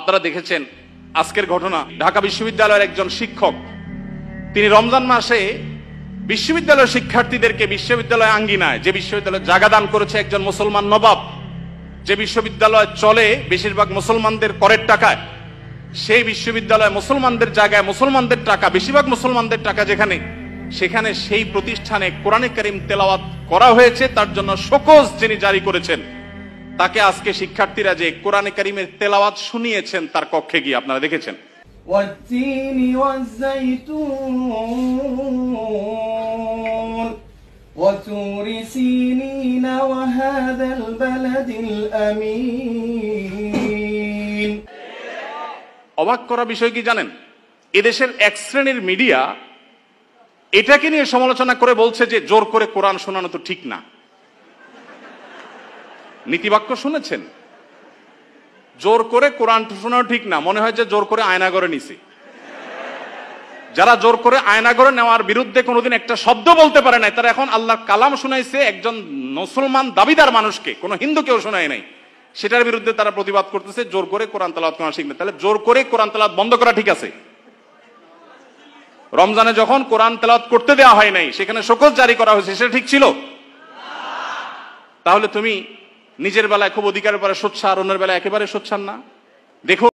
আপনারা দেখেছেন আজকের ঘটনা, ঢাকা বিশ্ববিদ্যালয়ের একজন শিক্ষক তিনি রমজান মাসে বিশ্ববিদ্যালয়ের শিক্ষার্থীদেরকে বিশ্ববিদ্যালয় আঙ্গিনায়, যে বিশ্ববিদ্যালয়ে জায়গা দান করেছে একজন মুসলমান নবাব, যে বিশ্ববিদ্যালয় চলে বেশিরভাগ মুসলমানদের করের টাকায়, সেই বিশ্ববিদ্যালয় মুসলমানদের জায়গায় মুসলমানদের টাকা, বেশিরভাগ মুসলমানদের টাকা যেখানে, সেখানে সেই প্রতিষ্ঠানে কোরআনে কারীম তেলাওয়াত করা হয়েছে। তার জন্য শোকজ যিনি জারি করেছেন, তাকে আজকে শিক্ষার্থীরা যে কোরআনে কারীমের তেলাওয়াত শুনিয়েছেন তার কক্ষে গিয়ে আপনারা দেখেছেন। والتين والزيتون وطور سينين وهذا البلد الأمين। অবাক করা বিষয় কি জানেন, এদেশের এক শ্রেণীর মিডিয়া এটাকে নিয়ে সমালোচনা করে বলছে যে জোর করে কোরআন শোনানো তো ঠিক না। নীতিবাক্য শুনেছেন? জোর করে কোরআন শোনানো ঠিক না, মনে হয় যে জোর করে আয়নাঘরে নিছে। যারা জোর করে আয়নাঘরে নেওয়ার বিরুদ্ধে কোনোদিন একটা শব্দ বলতে পারে নাই, তারা এখন আল্লাহর কালাম শুনাইছে একজন মুসলমান দাবিদার মানুষকে, কোনো হিন্দুকেও শোনায় নাই, সেটার বিরুদ্ধে তারা প্রতিবাদ করতেছে জোর করে কোরআন তেলাওয়াত করা ঠিক না। তাহলে জোর করে কোরআন তেলাওয়াত বন্ধ করা ঠিক আছে? রমজানে যখন কোরআন তেলাওয়াত করতে দেওয়া হয় নাই, সেখানে শোকজ জারি করা হয়েছে, সেটা ঠিক ছিল? তাহলে তুমি নিজের বেলায় খুব অধিকারের পরে সোচ্চার, অন্যের বেলায় একেবারে সোচ্চার না। দেখো